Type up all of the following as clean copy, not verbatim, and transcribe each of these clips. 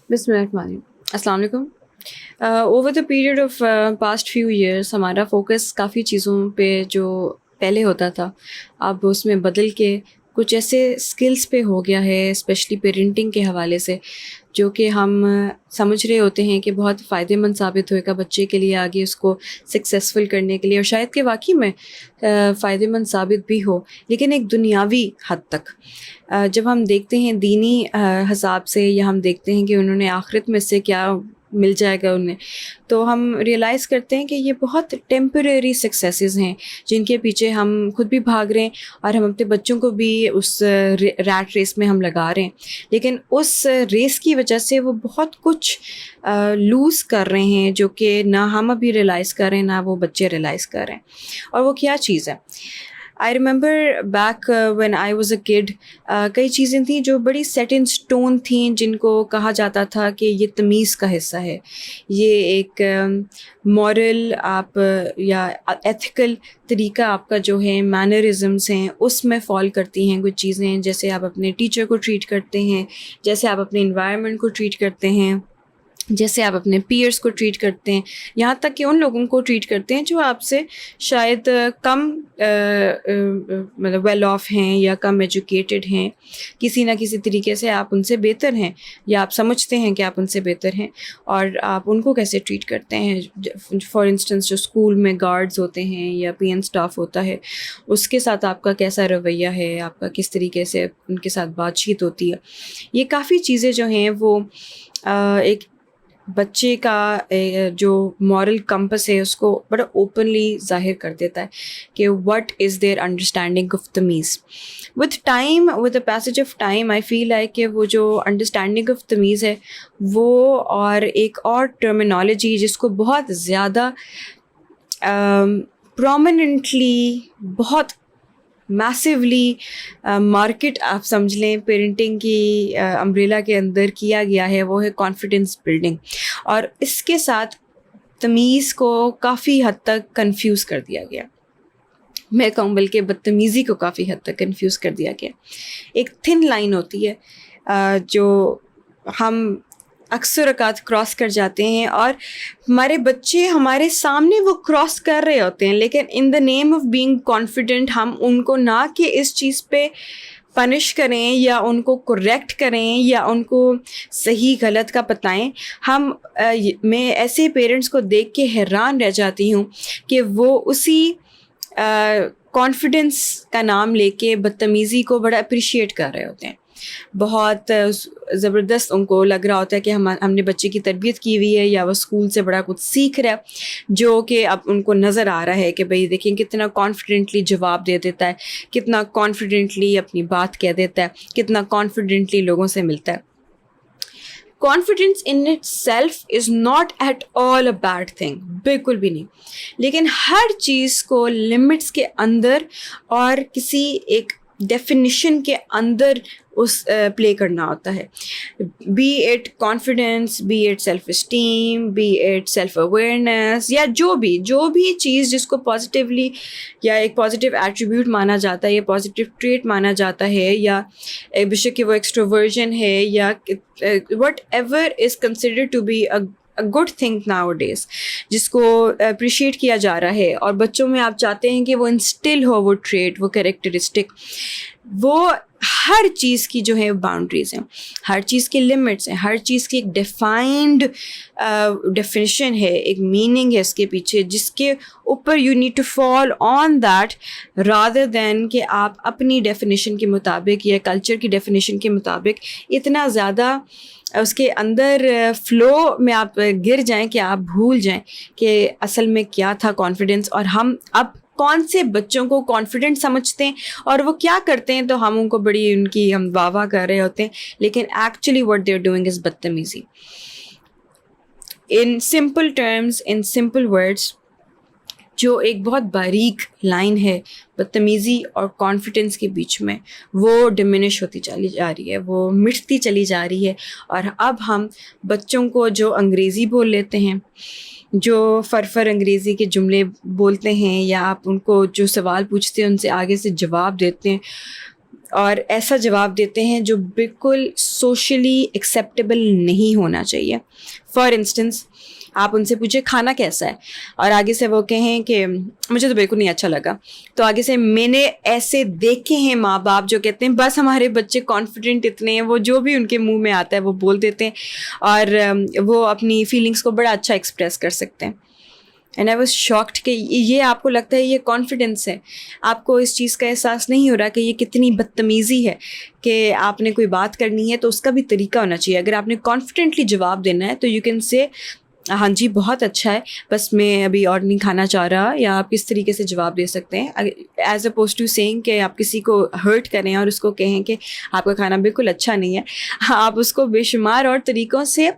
بسم اللہ الرحمن الرحیم. السلام علیکم. Over the period of past few years ہمارا فوکس کافی چیزوں پہ جو پہلے ہوتا تھا اب اس میں بدل کے کچھ ایسے اسکلس پہ ہو گیا ہے، اسپیشلی پیرنٹنگ کے حوالے سے، جو کہ ہم سمجھ رہے ہوتے ہیں کہ بہت فائدہ مند ثابت ہوئے گا بچے کے لیے آگے اس کو سکسیزفل کرنے کے لیے، اور شاید کہ واقعی میں فائدہ مند ثابت بھی ہو، لیکن ایک دنیاوی حد تک. جب ہم دیکھتے ہیں دینی حساب سے، یا ہم دیکھتے ہیں کہ انہوں نے آخرت میں سے کیا مل جائے گا انہیں، تو ہم ریئلائز کرتے ہیں کہ یہ بہت ٹیمپریری سکسیسز ہیں جن کے پیچھے ہم خود بھی بھاگ رہے ہیں اور ہم اپنے بچوں کو بھی اس ریٹ ریس میں ہم لگا رہے ہیں. لیکن اس ریس کی وجہ سے وہ بہت کچھ لوز کر رہے ہیں، جو کہ نہ ہم ابھی ریئلائز کر رہے ہیں نہ وہ بچے ریئلائز کر رہے ہیں. اور وہ کیا چیز ہے؟ I remember back when I was a kid, کئی چیزیں تھیں جو بڑی سیٹ ان اسٹون تھیں، جن کو کہا جاتا تھا کہ یہ تمیز کا حصہ ہے، یہ ایک مورل آپ یا ایتھیکل طریقہ آپ کا جو ہے، مینرزمس ہیں، اس میں فال کرتی ہیں کچھ چیزیں، جیسے آپ اپنے ٹیچر کو ٹریٹ کرتے ہیں، جیسے آپ اپنے انوائرمنٹ کو ٹریٹ کرتے ہیں، جیسے آپ اپنے پیئرس کو ٹریٹ کرتے ہیں، یہاں تک کہ ان لوگوں کو ٹریٹ کرتے ہیں جو آپ سے شاید کم مطلب ویل آف ہیں یا کم ایجوکیٹڈ ہیں، کسی نہ کسی طریقے سے آپ ان سے بہتر ہیں یا آپ سمجھتے ہیں کہ آپ ان سے بہتر ہیں، اور آپ ان کو کیسے ٹریٹ کرتے ہیں. فار انسٹنس جو اسکول میں گارڈز ہوتے ہیں یا پی این اسٹاف ہوتا ہے، اس کے ساتھ آپ کا کیسا رویہ ہے، آپ کا کس طریقے سے ان کے ساتھ بات چیت ہوتی ہے. یہ کافی چیزیں جو ہیں وہ ایک بچے کا جو مورل کمپس ہے اس کو بڑا اوپنلی ظاہر کر دیتا ہے کہ what is their understanding of تمیز. With time, with the passage of time, I feel like کہ وہ جو انڈرسٹینڈنگ آف تمیز ہے وہ، اور ایک اور ٹرمینالوجی جس کو بہت زیادہ پرومیننٹلی، بہت میسیولی مارکیٹ آپ سمجھ لیں پیرنٹنگ کی امبریلا کے اندر کیا گیا ہے، وہ ہے کانفیڈنس بلڈنگ. اور اس کے ساتھ تمیز کو کافی حد تک کنفیوز کر دیا گیا، میں کہوں بلکہ بدتمیزی کو کافی حد تک کنفیوز کر دیا گیا. ایک تھن لائن ہوتی ہے جو ہم اکثر اوقات کراس کر جاتے ہیں، اور ہمارے بچے ہمارے سامنے وہ کراس کر رہے ہوتے ہیں، لیکن ان دا نیم آف بینگ کانفیڈنٹ ہم ان کو نہ کہ اس چیز پہ پنش کریں یا ان کو کریکٹ کریں یا ان کو صحیح غلط کا بتائیں. میں ایسے پیرنٹس کو دیکھ کے حیران رہ جاتی ہوں کہ وہ اسی کانفیڈنس کا نام لے کے بدتمیزی کو بڑا اپریشیٹ کر رہے ہوتے ہیں. بہت زبردست ان کو لگ رہا ہوتا ہے کہ ہم نے بچے کی تربیت کی ہوئی ہے، یا وہ اسکول سے بڑا کچھ سیکھ رہا ہے، جو کہ اب ان کو نظر آ رہا ہے کہ بھئی دیکھیں کتنا کانفیڈنٹلی جواب دے دیتا ہے، کتنا کانفیڈنٹلی اپنی بات کہہ دیتا ہے، کتنا کانفیڈنٹلی لوگوں سے ملتا ہے. Confidence in itself is not at all a bad thing, بالکل بھی نہیں، لیکن ہر چیز کو لمٹس کے اندر اور کسی ایک ڈیفینیشن کے اندر اس پلے کرنا ہوتا ہے. Be it confidence, be it self esteem, be it self awareness, یا جو بھی چیز جس کو پازیٹیولی یا ایک پازیٹیو ایٹریبیوٹ مانا جاتا ہے یا پازیٹیو ٹریٹ مانا جاتا ہے، یا بے شک کہ وہ ایکسٹروورژن ہے، یا whatever is considered to be a good thing nowadays, جس کو اپریشیٹ کیا جا رہا ہے، اور بچوں میں آپ چاہتے ہیں کہ وہ انسٹل ہو وہ ٹریٹ، وہ کریکٹرسٹک. وہ ہر چیز کی جو ہے باؤنڈریز ہیں، ہر چیز کی لمٹس ہیں، ہر چیز کی ایک ڈیفائنڈ ڈیفینیشن ہے، ایک میننگ ہے اس کے پیچھے، جس کے اوپر you need to fall on that rather than کہ آپ اپنی ڈیفینیشن کے مطابق یا کلچر کی ڈیفینیشن کے مطابق اتنا زیادہ اس کے اندر فلو میں آپ گر جائیں کہ آپ بھول جائیں کہ اصل میں کیا تھا کانفیڈنس، اور ہم اب کون سے بچوں کو کانفیڈنٹ سمجھتے ہیں اور وہ کیا کرتے ہیں تو ہم ان کو بڑی ان کی ہم واہ واہ کر رہے ہوتے ہیں، لیکن actually what they're doing is بدتمیزی. ان سمپل ٹرمز، ان سمپل ورڈس، جو ایک بہت باریک لائن ہے بدتمیزی اور کانفیڈنس کے بیچ میں، وہ ڈمینش ہوتی چلی جا رہی ہے، وہ مٹتی چلی جا رہی ہے. اور اب ہم بچوں کو جو انگریزی بول لیتے ہیں، جو فرفر انگریزی کے جملے بولتے ہیں، یا آپ ان کو جو سوال پوچھتے ہیں ان سے آگے سے جواب دیتے ہیں، اور ایسا جواب دیتے ہیں جو بالکل سوشلی ایکسیپٹیبل نہیں ہونا چاہیے. فار انسٹنس آپ ان سے پوچھیں کھانا کیسا ہے اور آگے سے وہ کہیں کہ مجھے تو بالکل نہیں اچھا لگا. تو آگے سے میں نے ایسے دیکھے ہیں ماں باپ جو کہتے ہیں بس ہمارے بچے کانفیڈنٹ اتنے ہیں, وہ جو بھی ان کے منہ میں آتا ہے وہ بول دیتے ہیں اور وہ اپنی فیلنگس کو بڑا اچھا ایکسپریس کر سکتے ہیں. اینڈ آئی واز شاکڈ کہ یہ آپ کو لگتا ہے یہ کانفیڈنس ہے, آپ کو اس چیز کا احساس نہیں ہو رہا کہ یہ کتنی بدتمیزی ہے کہ آپ نے کوئی بات کرنی ہے تو اس کا بھی طریقہ ہونا چاہیے. اگر آپ نے کانفیڈنٹلی جواب دینا ہے تو یو کین سے ہاں جی بہت اچھا ہے بس میں ابھی اور نہیں کھانا چاہ رہا, یا آپ کس طریقے سے جواب دے سکتے ہیں ایز اپوز ٹو سیئنگ کہ آپ کسی کو ہرٹ کریں اور اس کو کہیں کہ آپ کا کھانا بالکل اچھا نہیں ہے. آپ اس کو بے شمار اور طریقوں سے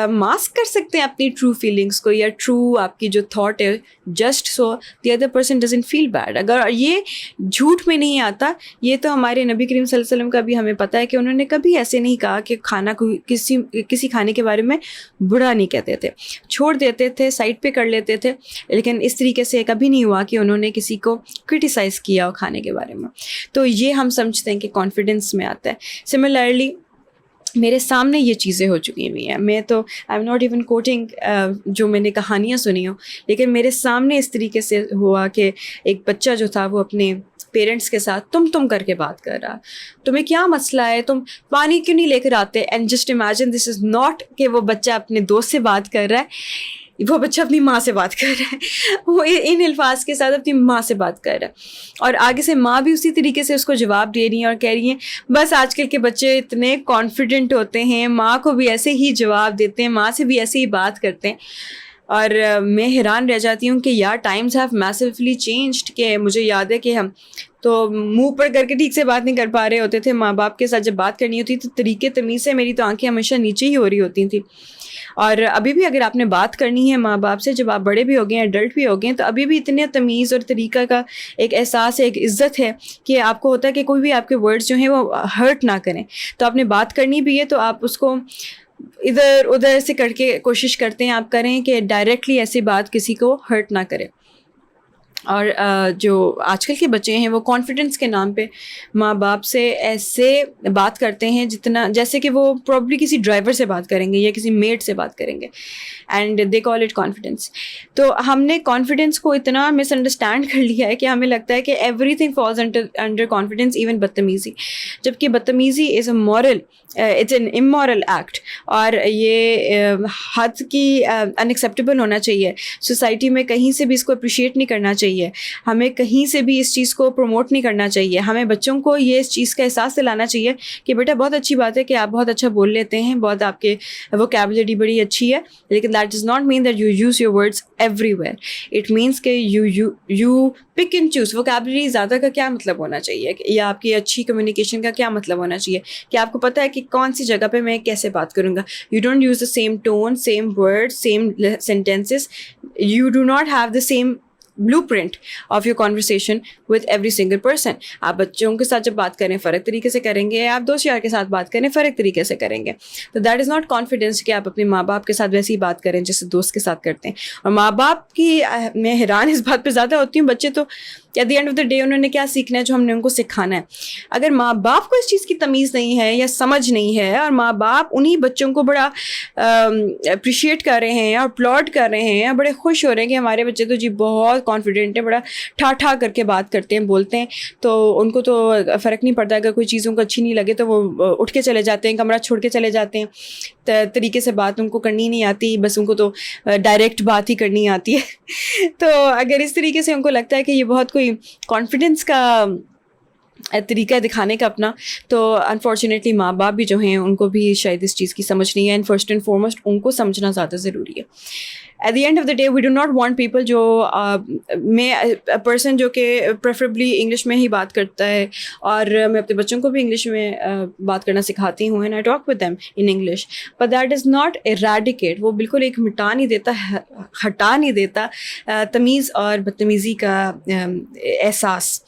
ماسک کر سکتے ہیں اپنی ٹرو فیلنگس کو, یا ٹرو آپ کی جو تھاٹ ہے, just so the other person doesn't feel bad. اگر یہ جھوٹ میں نہیں آتا, یہ تو ہمارے نبی کریم صلی اللہ علیہ وسلم کا بھی ہمیں پتہ ہے کہ انہوں نے کبھی ایسے نہیں کہا کہ کھانا کو کسی کھانے کے بارے میں برا نہیں کہتے تھے, چھوڑ دیتے تھے, سائڈ پہ کر لیتے تھے, لیکن اس طریقے سے کبھی نہیں ہوا کہ انہوں نے کسی کو کرٹیسائز کیا ہو کھانے کے بارے میں. تو یہ ہم سمجھتے ہیں کہ کانفیڈنس میں آتا ہے. سملرلی میرے سامنے یہ چیزیں ہو چکی ہوئی ہیں, میں تو I am not even quoting جو میں نے کہانیاں سنی ہوں, لیکن میرے سامنے اس طریقے سے ہوا کہ ایک بچہ جو تھا وہ اپنے پیرنٹس کے ساتھ تم کر کے بات کر رہا, تمہیں کیا مسئلہ ہے, تم پانی کیوں نہیں لے کر آتے. And just imagine this is not کہ وہ بچہ اپنے دوست سے بات کر رہا ہے, وہ بچہ اپنی ماں سے بات کر رہا ہے, وہ ان الفاظ کے ساتھ اپنی ماں سے بات کر رہا ہے, اور آگے سے ماں بھی اسی طریقے سے اس کو جواب دے رہی ہیں اور کہہ رہی ہیں بس آج کل کے بچے اتنے کانفیڈنٹ ہوتے ہیں, ماں کو بھی ایسے ہی جواب دیتے ہیں, ماں سے بھی ایسے ہی بات کرتے ہیں. اور میں حیران رہ جاتی ہوں کہ یار ٹائمز ہیو میسیولی چینجڈ. کہ مجھے یاد ہے کہ ہم تو منہ پر کر کے ٹھیک سے بات نہیں کر پا رہے ہوتے تھے, ماں باپ کے ساتھ جب بات کرنی ہوتی تو طریقے تمیز سے میری تو آنکھیں ہمیشہ نیچے ہی ہو رہی ہوتی تھیں. اور ابھی بھی اگر آپ نے بات کرنی ہے ماں باپ سے, جب آپ بڑے بھی ہو گئے ہیں, ایڈلٹ بھی ہو گئے ہیں, تو ابھی بھی اتنے تمیز اور طریقہ کا ایک احساس ہے, ایک عزت ہے کہ آپ کو ہوتا ہے کہ کوئی بھی آپ کے ورڈز جو ہیں وہ ہرٹ نہ کریں. تو آپ نے بات کرنی بھی ہے تو آپ اس کو ادھر ادھر سے کر کے کوشش کرتے ہیں آپ کریں کہ ڈائریکٹلی ایسی بات کسی کو ہرٹ نہ کرے. اور جو آج کل کے بچے ہیں وہ کانفیڈنس کے نام پہ ماں باپ سے ایسے بات کرتے ہیں جتنا جیسے کہ وہ پرابلی کسی ڈرائیور سے بات کریں گے یا کسی میٹ سے بات کریں گے, and they call it confidence. تو ہم نے کانفیڈنس کو اتنا مس انڈرسٹینڈ کر لیا ہے کہ ہمیں لگتا ہے کہ everything falls under confidence, even بدتمیزی, جبکہ بدتمیزی is a moral, it's an immoral act, اور یہ حد کی انیکسیپٹیبل ہونا چاہیے. سوسائٹی میں کہیں سے بھی اس کو اپریشیٹ نہیں کرنا چاہیے, ہمیں کہیں سے بھی اس چیز کو پروموٹ نہیں کرنا چاہیے. ہمیں بچوں کو یہ اس چیز کا احساس دلانا چاہیے کہ بیٹا بہت اچھی بات ہے کہ آپ بہت اچھا بول لیتے ہیں, بہت آپ کے ووکیبلری بڑی اچھی ہے, لیکن that does not mean that you use your words everywhere. It means کہ you pick and choose. Vocabulary زیادہ کا کیا مطلب ہونا چاہیے, یا آپ کی اچھی کمیونیکیشن کا کیا مطلب ہونا چاہیے کہ آپ کو پتہ ہے کہ کون سی جگہ پہ میں کیسے بات کروں گا. You don't use the same tone, same word, same sentences. You do not have the same blueprint of your conversation with every single person. آپ بچوں کے ساتھ جب بات کریں فرق طریقے سے کریں گے, آپ دوست یار کے ساتھ بات کریں فرق طریقے سے کریں گے. تو دیٹ از ناٹ کانفیڈینس کہ آپ اپنے ماں باپ کے ساتھ ویسے ہی بات کریں جیسے دوست کے ساتھ کرتے ہیں. اور ماں باپ کی میں حیران اس بات پہ زیادہ ہوتی ہوں, بچے تو at the end of the day انہوں نے کیا سیکھنا ہے جو ہم نے ان کو سکھانا ہے. اگر ماں باپ کو اس چیز کی تمیز نہیں ہے یا سمجھ نہیں ہے, اور ماں باپ انہیں بچوں کو بڑا اپریشیٹ کر رہے ہیں اور اپلاڈ کر رہے ہیں, بڑے خوش ہو رہے ہیں کہ ہمارے بچے تو جی بہت کانفیڈنٹ ہے, بڑا ٹھا کر کے بات کرتے ہیں, بولتے ہیں, تو ان کو تو فرق نہیں پڑتا. اگر کوئی چیز ان کو اچھی نہیں لگے تو وہ اٹھ کے چلے جاتے ہیں, کمرہ چھوڑ کے چلے جاتے ہیں. طریقے سے بات ان کو کرنی نہیں آتی, بس ان کو تو ڈائریکٹ بات ہی کرنی آتی ہے. تو اگر اس طریقے سے ان کو لگتا ہے کہ یہ بہت کوئی کانفیڈنس کا طریقہ دکھانے کا اپنا, تو انفارچونیٹلی ماں باپ بھی جو ہیں ان کو بھی شاید اس چیز کی سمجھ نہیں ہے. اینڈ فرسٹ اینڈ فارموسٹ ان کو سمجھنا زیادہ ضروری ہے. At the end of the day we do not want people جو میں پرسن جو کہ پریفریبلی انگلش میں ہی بات کرتا ہے, اور میں اپنے بچوں کو بھی انگلش میں بات کرنا سکھاتی ہوں, and I talk with them in English, but that is not eradicate. وہ بالکل ایک مٹا نہیں دیتا, ہٹا نہیں دیتا تمیز اور بدتمیزی کا احساس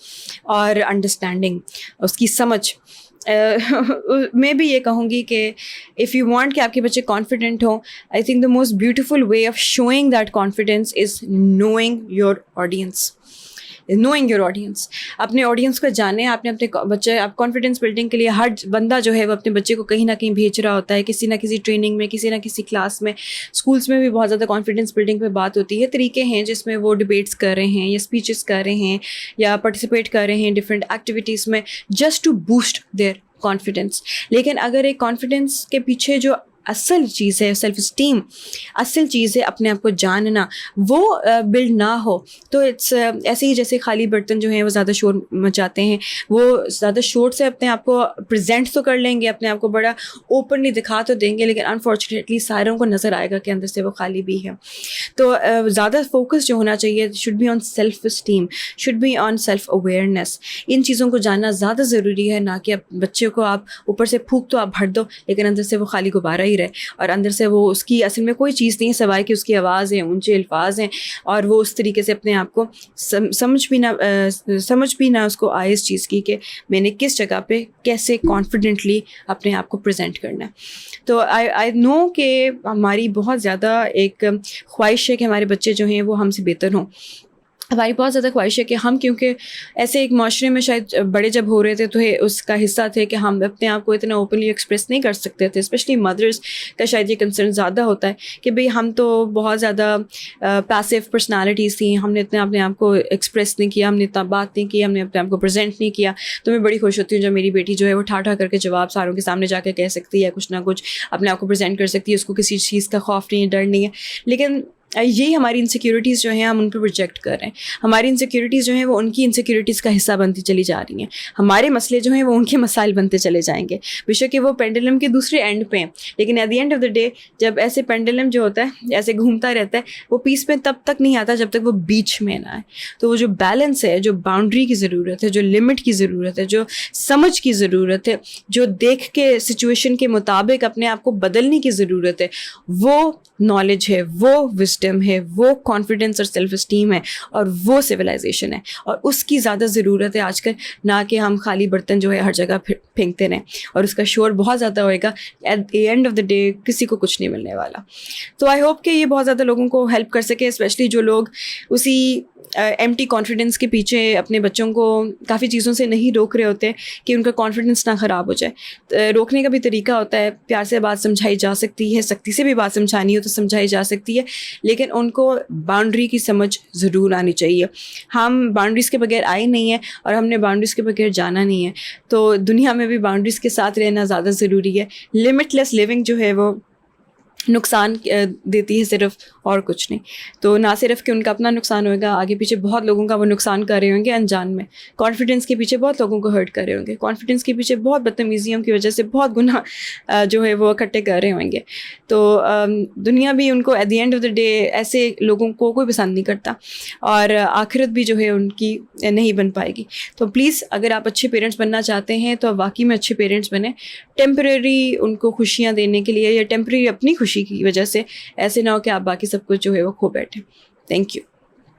اور انڈرسٹینڈنگ, اس کی سمجھ. میں بھی یہ کہوں گی کہ اف یو وانٹ کہ آپ کے بچے کانفیڈنٹ ہوں, I think the most beautiful way of showing that confidence is knowing your audience. Knowing your audience. اپنے آڈینس کو جانیں. آپ نے اپنے بچے آپ کانفیڈینس بلڈنگ کے لیے ہر بندہ جو ہے وہ اپنے بچے کو کہیں نہ کہیں بھیج رہا ہوتا ہے, کسی نہ کسی ٹریننگ میں, کسی نہ کسی کلاس میں. اسکولس میں بھی بہت زیادہ کانفیڈینس بلڈنگ پہ بات ہوتی ہے. طریقے ہیں جس میں وہ ڈبیٹس کر رہے ہیں یا اسپیچز کر رہے ہیں یا پارٹیسپیٹ کر رہے ہیں ڈفرینٹ ایکٹیویٹیز میں, just to boost their confidence. لیکن اگر ایک کانفیڈینس کے پیچھے جو اصل چیز ہے, سیلف اسٹیم اصل چیز ہے, اپنے آپ کو جاننا, وہ بلڈ نہ ہو تو اٹس ایسے ہی جیسے خالی برتن جو ہیں وہ زیادہ شور مچاتے ہیں. وہ زیادہ شور سے اپنے آپ کو پریزنٹ تو کر لیں گے, اپنے آپ کو بڑا اوپنلی دکھا تو دیں گے, لیکن انفارچونیٹلی ساروں کو نظر آئے گا کہ اندر سے وہ خالی بھی ہے. تو زیادہ فوکس جو ہونا چاہیے should be on self esteem, should be on self awareness. ان چیزوں کو جاننا زیادہ ضروری ہے, نہ کہ بچے کو آپ اوپر سے پھونک تو آپ بھر دو لیکن اندر سے وہ خالی غبارہ ہی رہے, اور اندر سے وہ اس کی اصل میں کوئی چیز نہیں ہے سوائے کہ اس کی آواز ہے, اونچے الفاظ ہیں, اور وہ اس طریقے سے اپنے آپ کو سمجھ بھی نہ اس کو آئے اس چیز کی کہ میں نے کس جگہ پہ کیسے کانفیڈنٹلی اپنے آپ کو پریزنٹ کرنا ہے. تو آئی نو کہ ہماری بہت زیادہ ایک خواہش ہے کہ ہمارے بچے جو ہیں وہ ہم سے بہتر ہوں. ہماری بہت زیادہ خواہش ہے کہ ہم, کیونکہ ایسے ایک معاشرے میں شاید بڑے جب ہو رہے تھے تو اس کا حصہ تھے کہ ہم اپنے آپ کو اتنا اوپنلی ایکسپریس نہیں کر سکتے تھے. اسپیشلی مدرس کا شاید یہ کنسرن زیادہ ہوتا ہے کہ بھئی ہم تو بہت زیادہ پیسیو پرسنالٹیز تھیں, ہم نے اتنا اپنے آپ کو ایکسپریس نہیں کیا, ہم نے اتنا بات نہیں کی, ہم نے اپنے آپ کو پریزنٹ نہیں کیا. تو میں بڑی خوش ہوتی ہوں جب میری بیٹی جو ہے وہ ٹھا کر کے جواب ساروں کے سامنے جا کے کہہ سکتی ہے, کچھ نہ کچھ اپنے آپ کو پریزنٹ کر سکتی ہے, اس کو کسی چیز کا خوف نہیں ہے, ڈر نہیں ہے. لیکن یہی ہماری انسیکیورٹیز جو ہیں ہم ان پہ پروجیکٹ کر رہے ہیں. ہماری انسیکیورٹیز جو ہیں وہ ان کی انسیکیورٹیز کا حصہ بنتی چلی جا رہی ہیں. ہمارے مسئلے جو ہیں وہ ان کے مسائل بنتے چلے جائیں گے, بے شک کہ وہ پینڈولم کے دوسرے اینڈ پہ ہیں, لیکن at the end of the day جب ایسے پینڈولم جو ہوتا ہے ایسے گھومتا رہتا ہے, وہ پیس میں تب تک نہیں آتا جب تک وہ بیچ میں نہ آئے. تو وہ جو بیلنس ہے, جو باؤنڈری کی ضرورت ہے, جو لمٹ کی ضرورت ہے, جو سمجھ کی ضرورت ہے, جو دیکھ کے سچویشن کے مطابق اپنے آپ کو بدلنے کی ضرورت ہے, وہ نالج ہے, وہ وزڈم ہے, وہ کانفیڈنس اور سیلف اسٹیم ہے, اور وہ سویلائزیشن ہے. اور اس کی زیادہ ضرورت ہے آج کل, نہ کہ ہم خالی برتن جو ہے ہر جگہ پھینکتے رہیں اور اس کا شور بہت زیادہ ہوئے گا. At the end of the day کسی کو کچھ نہیں ملنے والا. تو آئی ہوپ کہ یہ بہت زیادہ لوگوں کو ہیلپ کر سکے, اسپیشلی جو لوگ اسی ایمٹی کانفیڈنس کے پیچھے اپنے بچوں کو کافی چیزوں سے نہیں روک رہے ہوتے کہ ان کا کانفیڈنس نہ خراب ہو جائے. روکنے کا بھی طریقہ ہوتا ہے, پیار سے بات سمجھائی جا سکتی ہے, سختی سے بھی بات سمجھانی ہو تو سمجھائی جا سکتی ہے, لیکن ان کو باؤنڈری کی سمجھ ضرور آنی چاہیے. ہم باؤنڈریز کے بغیر آئے نہیں ہیں اور ہم نے باؤنڈریز کے بغیر جانا نہیں ہے. تو دنیا میں بھی باؤنڈریز کے ساتھ رہنا زیادہ ضروری ہے. لمٹ لیس لیونگ جو ہے وہ نقصان دیتی ہے صرف, اور کچھ نہیں. تو نہ صرف کہ ان کا اپنا نقصان ہوئے گا, آگے پیچھے بہت لوگوں کا وہ نقصان کر رہے ہوں گے انجان میں. کانفیڈنس کے پیچھے بہت لوگوں کو ہرٹ کر رہے ہوں گے, کانفیڈنس کے پیچھے بہت بدتمیزیوں کی وجہ سے بہت گناہ جو ہے وہ اکٹھے کر رہے ہوں گے. تو دنیا بھی ان کو at the end of the day ایسے لوگوں کو کوئی پسند نہیں کرتا, اور آخرت بھی جو ہے ان کی نہیں بن پائے گی. تو پلیز اگر آپ اچھے پیرنٹس بننا چاہتے ہیں تو آپ واقعی میں اچھے پیرنٹس بنیں. ٹیمپریری ان کو خوشیاں دینے کے لیے یا ٹیمپریری اپنی خوشی کی وجہ سے ایسے نہ ہو کہ آپ باقی سب کچھ جو ہے وہ کھو بیٹھیں. Thank you.